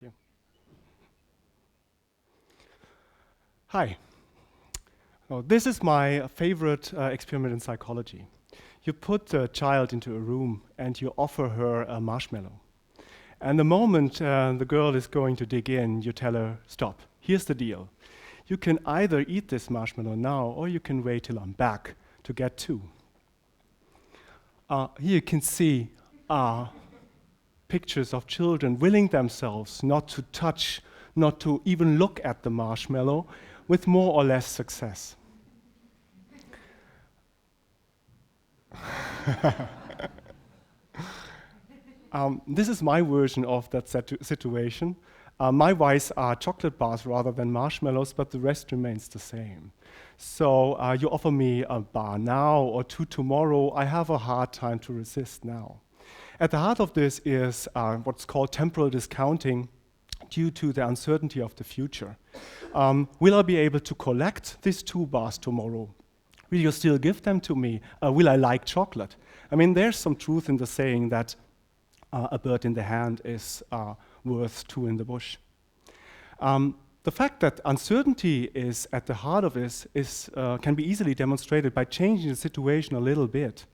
Yeah. Hi. This is my favorite experiment in psychology. You put a child into a room and you offer her a marshmallow. And the moment the girl is going to dig in, you tell her, stop, here's the deal. You can either eat this marshmallow now or you can wait till I'm back to get two. Here you can see pictures of children willing themselves not to touch, not to even look at the marshmallow, with more or less success. This is my version of that situation. My vice are chocolate bars rather than marshmallows, but the rest remains the same. So you offer me a bar now or two tomorrow, I have a hard time to resist now. At the heart of this is what's called temporal discounting due to the uncertainty of the future. Will I be able to collect these 2 bars tomorrow? Will you still give them to me? Will I like chocolate? I mean, there's some truth in the saying that a bird in the hand is worth 2 in the bush. The fact that uncertainty is at the heart of this can be easily demonstrated by changing the situation a little bit.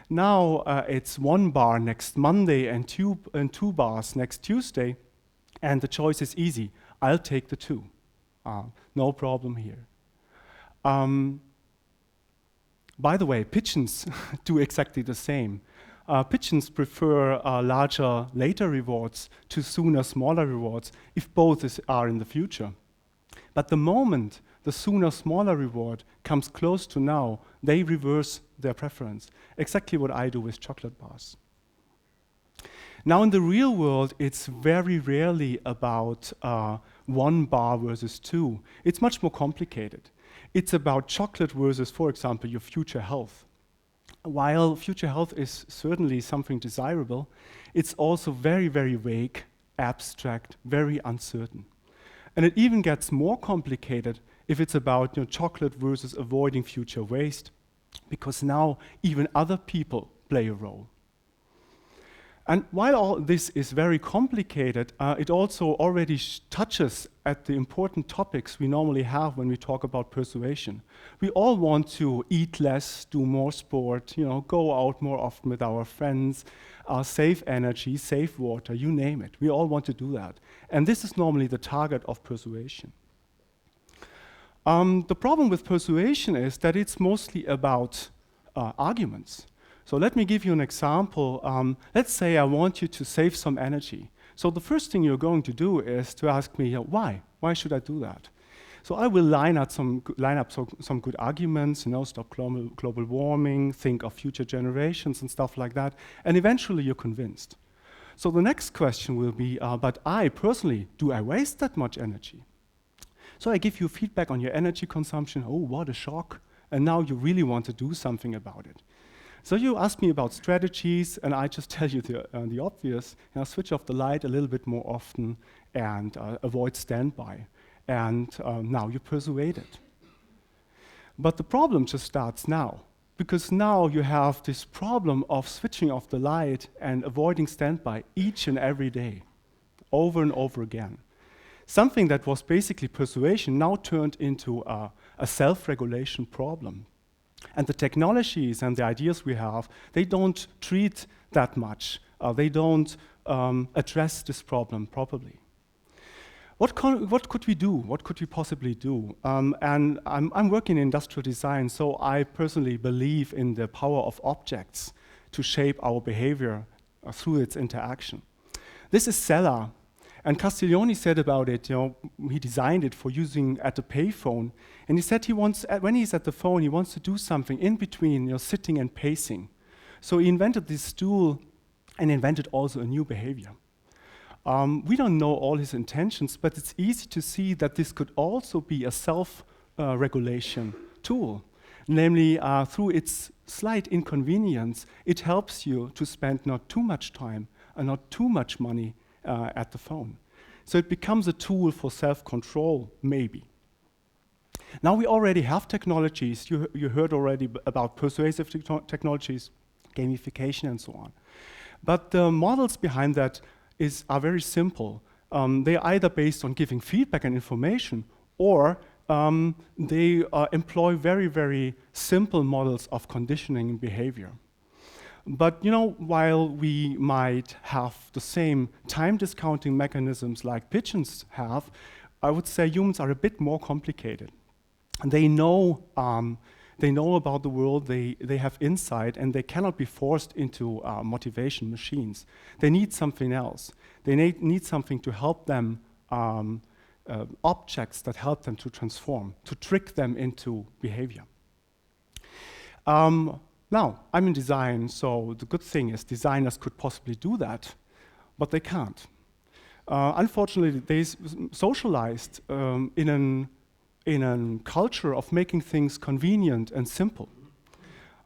Now it's 1 bar next Monday and 2 bars next Tuesday, and the choice is easy. I'll take the 2. No problem here. By the way, pigeons do exactly the same. Pigeons prefer larger, later rewards to sooner, smaller rewards if both are in the future. But the moment the sooner, smaller reward comes close to now, they reverse their preference. Exactly what I do with chocolate bars. Now in the real world, it's very rarely about 1 bar versus 2. It's much more complicated. It's about chocolate versus, for example, your future health. While future health is certainly something desirable, it's also very, very vague, abstract, very uncertain. And it even gets more complicated if it's about chocolate versus avoiding future waste, because now even other people play a role. And while all this is very complicated, it also already touches at the important topics we normally have when we talk about persuasion. We all want to eat less, do more sport, go out more often with our friends, save energy, save water, you name it. We all want to do that. And this is normally the target of persuasion. The problem with persuasion is that it's mostly about arguments. So let me give you an example. Let's say I want you to save some energy. So the first thing you're going to do is to ask me, why? Why should I do that? So I will line up some good arguments, stop global warming, think of future generations and stuff like that, and eventually you're convinced. So the next question will be, but I personally, do I waste that much energy? So I give you feedback on your energy consumption. Oh, what a shock. And now you really want to do something about it. So you ask me about strategies, and I just tell you the obvious. Switch off the light a little bit more often and avoid standby. And now you're persuaded. But the problem just starts now, because now you have this problem of switching off the light and avoiding standby each and every day, over and over again. Something that was basically persuasion now turned into a self-regulation problem. And the technologies and the ideas we have, they don't treat that much. They don't address this problem properly. What could we do? What could we possibly do? And I'm working in industrial design, so I personally believe in the power of objects to shape our behavior through its interaction. This is Sella. And Castiglione said about it, he designed it for using at the payphone. And he said when he's at the phone, he wants to do something in between, sitting and pacing. So he invented this stool and invented also a new behavior. We don't know all his intentions, but it's easy to see that this could also be a self-regulation tool. Namely, through its slight inconvenience, it helps you to spend not too much time and not too much money at the phone. So it becomes a tool for self-control, maybe. Now we already have technologies. You heard already about persuasive technologies, gamification, and so on. But the models behind that are very simple. They are either based on giving feedback and information, or they employ very, very simple models of conditioning and behavior. But while we might have the same time discounting mechanisms like pigeons have, I would say humans are a bit more complicated. They know about the world, they have insight, and they cannot be forced into motivation machines. They need something else. They need something to help them, objects that help them to transform, to trick them into behavior. Now, I'm in design, so the good thing is designers could possibly do that, but they can't. Unfortunately, they socialized in a culture of making things convenient and simple.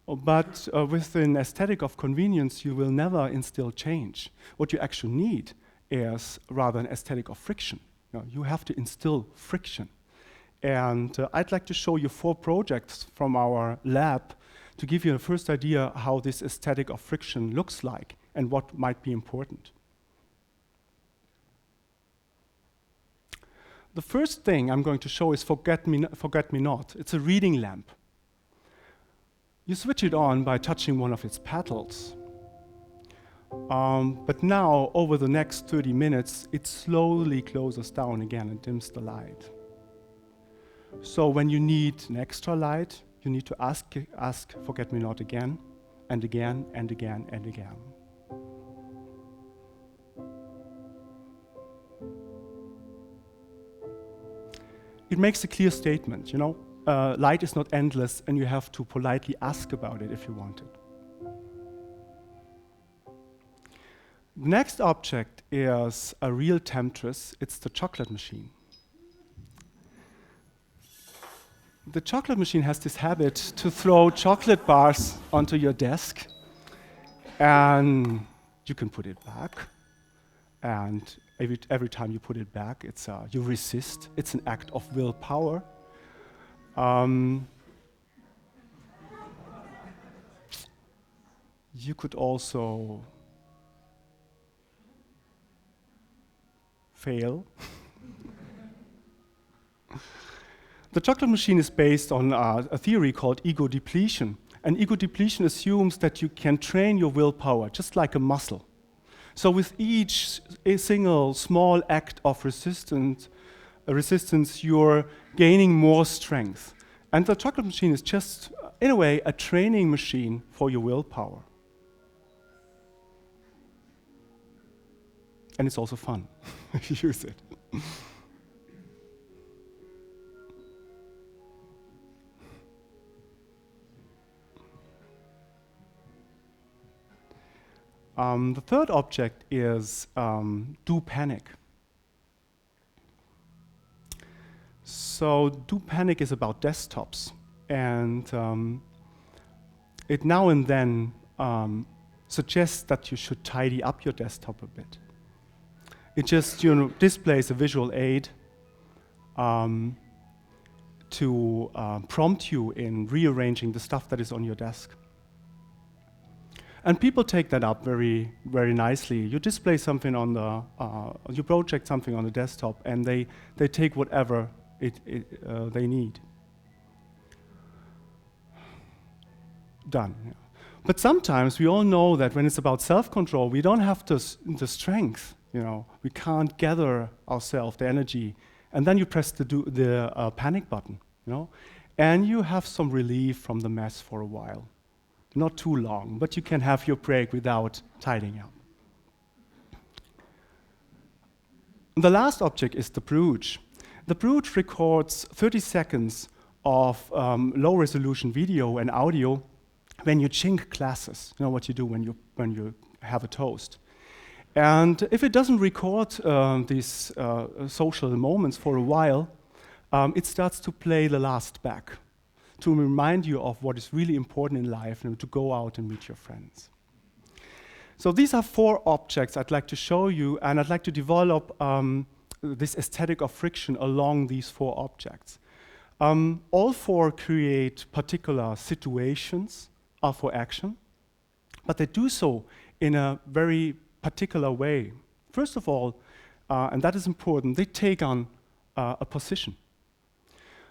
But with an aesthetic of convenience, you will never instill change. What you actually need is rather an aesthetic of friction. You have to instill friction. And I'd like to show you 4 projects from our lab to give you a first idea how this aesthetic of friction looks like and what might be important. The first thing I'm going to show is Forget Me Not. It's a reading lamp. You switch it on by touching one of its petals. But now, over the next 30 minutes, it slowly closes down again and dims the light. So when you need an extra light, you need to ask Forget Me Not again, and again, and again, and again. It makes a clear statement, light is not endless, and you have to politely ask about it if you want it. The next object is a real temptress. It's the chocolate machine. The chocolate machine has this habit to throw chocolate bars onto your desk, and you can put it back. And every time you put it back, you resist. It's an act of willpower. You could also fail. The chocolate machine is based on a theory called ego depletion. And ego depletion assumes that you can train your willpower, just like a muscle. So with each single small act of resistance, you're gaining more strength. And the chocolate machine is just, in a way, a training machine for your willpower. And it's also fun if you use it. The third object is Do Panic. So Do Panic is about desktops, and it now and then suggests that you should tidy up your desktop a bit. It just displays a visual aid to prompt you in rearranging the stuff that is on your desk. And people take that up very, very nicely. You display something on the, you project something on the desktop, and they take whatever they need. Done. Yeah. But sometimes we all know that when it's about self-control, we don't have the strength. We can't gather ourselves, the energy, and then you press the panic button. And you have some relief from the mess for a while. Not too long, but you can have your break without tidying up. The last object is the brooch. The brooch records 30 seconds of low-resolution video and audio when you chink glasses. You know what you do when you have a toast. And if it doesn't record these social moments for a while, it starts to play the last back, to remind you of what is really important in life and to go out and meet your friends. So these are 4 objects I'd like to show you, and I'd like to develop this aesthetic of friction along these 4 objects. All 4 create particular situations for action, but they do so in a very particular way. First of all, and that is important, they take on a position.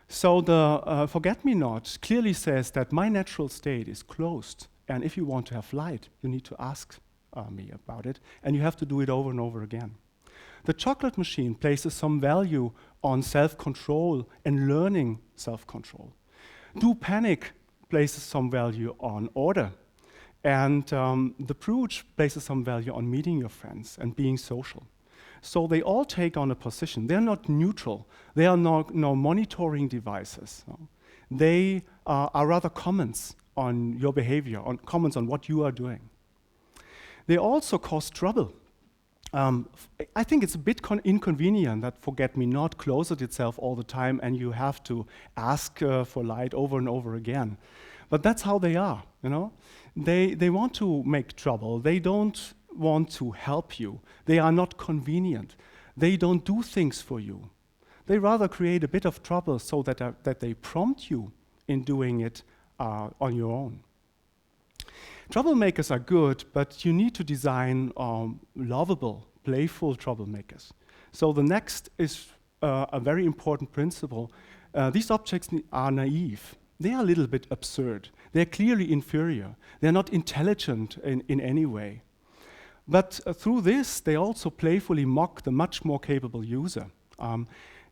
So the forget-me-not clearly says that my natural state is closed, and if you want to have light, you need to ask me about it, and you have to do it over and over again. The chocolate machine places some value on self-control and learning self-control. Do panic places some value on order, and the brooch places some value on meeting your friends and being social. So they all take on a position. They're not neutral. They are no monitoring devices. No. They are rather comments on your behavior, on comments on what you are doing. They also cause trouble. I think it's a bit inconvenient that forget-me-not closes itself all the time and you have to ask for light over and over again. But that's how they are, you know? They want to make trouble. They don't want to help you. They are not convenient. They don't do things for you. They rather create a bit of trouble so that they prompt you in doing it on your own. Troublemakers are good, but you need to design lovable, playful troublemakers. So the next is a very important principle. These objects are naive. They are a little bit absurd. They're clearly inferior. They're not intelligent in any way. But through this, they also playfully mock the much more capable user.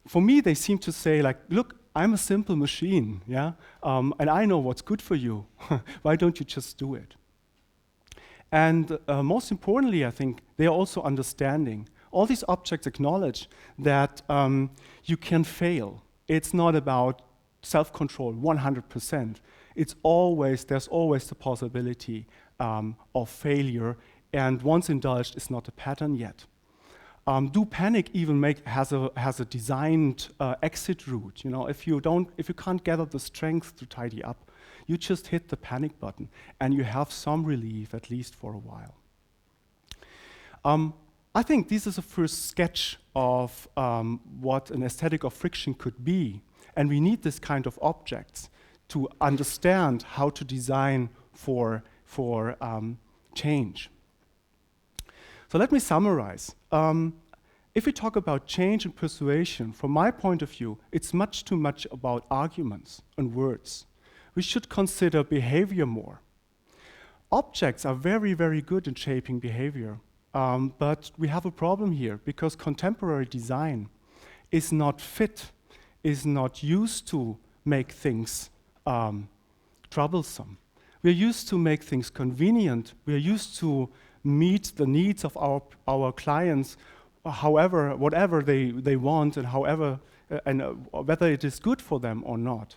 For me, they seem to say, like, look, I'm a simple machine, yeah? And I know what's good for you. Why don't you just do it? And most importantly, I think, they are also understanding. All these objects acknowledge that you can fail. It's not about self-control 100%. There's always the possibility of failure, and once indulged is not a pattern yet. Do panic even has a designed exit route. You know, if you can't gather the strength to tidy up, you just hit the panic button, and you have some relief at least for a while. I think this is a first sketch of what an aesthetic of friction could be, and we need this kind of objects to understand how to design for change. So let me summarize. If we talk about change and persuasion, from my point of view, it's much too much about arguments and words. We should consider behavior more. Objects are very, very good in shaping behavior, but we have a problem here because contemporary design is not fit, is not used to make things troublesome. We're used to make things convenient. We're used to meet the needs of our clients, whatever they want, and whether it is good for them or not.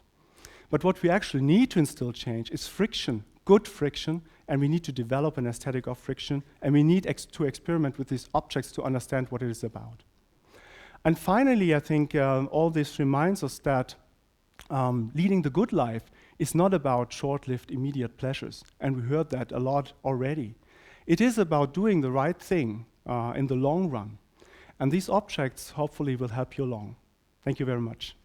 But what we actually need to instill change is friction, good friction, and we need to develop an aesthetic of friction, and we need to experiment with these objects to understand what it is about. And finally, I think all this reminds us that leading the good life is not about short-lived immediate pleasures, and we heard that a lot already. It is about doing the right thing in the long run. And these objects hopefully will help you along. Thank you very much.